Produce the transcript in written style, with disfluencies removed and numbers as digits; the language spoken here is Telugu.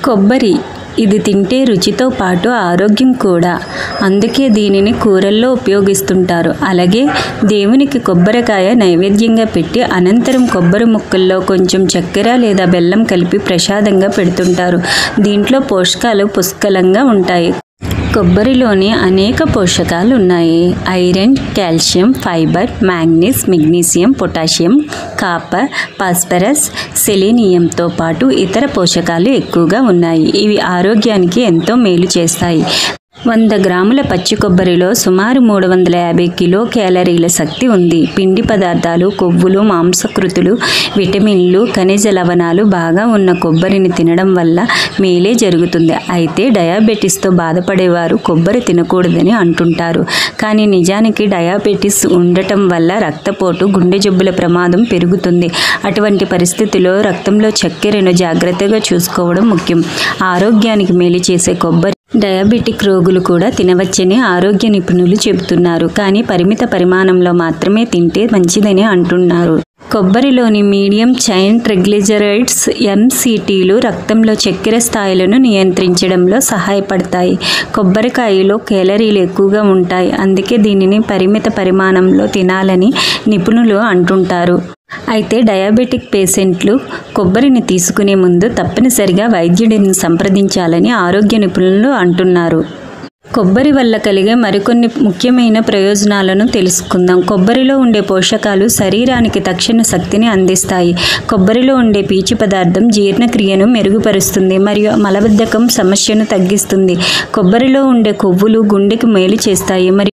కొబ్బరి ఇది తింటే రుచితో పాటు ఆరోగ్యం కూడా. అందుకే దీనిని కూరల్లో ఉపయోగిస్తుంటారు. అలాగే దేవునికి కొబ్బరికాయ నైవేద్యంగా పెట్టి అనంతరం కొబ్బరి ముక్కల్లో కొంచెం చక్కెర లేదా బెల్లం కలిపి ప్రసాదంగా పెడుతుంటారు. దీంట్లో పోషకాలు పుష్కలంగా ఉంటాయి. కొబ్బరిలోని అనేక పోషకాలు ఉన్నాయి. Iron, calcium, fibre, manganese, magnesium, potassium, copper, phosphorus, సెలీనియంతో పాటు ఇతర పోషకాలు ఎక్కువగా ఉన్నాయి. ఇవి ఆరోగ్యానికి ఎంతో మేలు చేస్తాయి. 100 గ్రాముల పచ్చి కొబ్బరిలో సుమారు 350 కిలో క్యాలరీల శక్తి ఉంది. పిండి పదార్థాలు, కొవ్వులు, మాంసకృతులు, విటమిన్లు, ఖనిజ లవణాలు బాగా ఉన్న కొబ్బరిని తినడం వల్ల మేలే జరుగుతుంది. అయితే డయాబెటీస్తో బాధపడేవారు కొబ్బరి తినకూడదని అంటుంటారు. కానీ నిజానికి డయాబెటీస్ ఉండటం వల్ల రక్తపోటు, గుండె జబ్బుల ప్రమాదం పెరుగుతుంది. అటువంటి పరిస్థితిలో రక్తంలో చక్కెరను జాగ్రత్తగా చూసుకోవడం ముఖ్యం. ఆరోగ్యానికి మేలు చేసే కొబ్బరి డయాబెటిక్ రోగులు కూడా తినవచ్చని ఆరోగ్య నిపుణులు చెబుతున్నారు. కానీ పరిమిత పరిమాణంలో మాత్రమే తింటే మంచిదని అంటున్నారు. కొబ్బరిలోని మీడియం చైన్ ట్రైగ్లిజరైడ్స్ MCTలు రక్తంలో చక్కెర స్థాయిలను నియంత్రించడంలో సహాయపడతాయి. కొబ్బరికాయలో కేలరీలు ఎక్కువగా ఉంటాయి. అందుకే దీనిని పరిమిత పరిమాణంలో తినాలని నిపుణులు అంటుంటారు. అయితే డయాబెటిక్ పేషెంట్లు కొబ్బరిని తీసుకునే ముందు తప్పనిసరిగా వైద్యుడిని సంప్రదించాలని ఆరోగ్య నిపుణులు అంటున్నారు. కొబ్బరి వల్ల కలిగే మరికొన్ని ముఖ్యమైన ప్రయోజనాలను తెలుసుకుందాం. కొబ్బరిలో ఉండే పోషకాలు శరీరానికి తక్షణ శక్తిని అందిస్తాయి. కొబ్బరిలో ఉండే పీచు పదార్థం జీర్ణక్రియను మెరుగుపరుస్తుంది మరియు మలబద్ధకం సమస్యను తగ్గిస్తుంది. కొబ్బరిలో ఉండే కొవ్వులు గుండెకు మేలు చేస్తాయి మరియు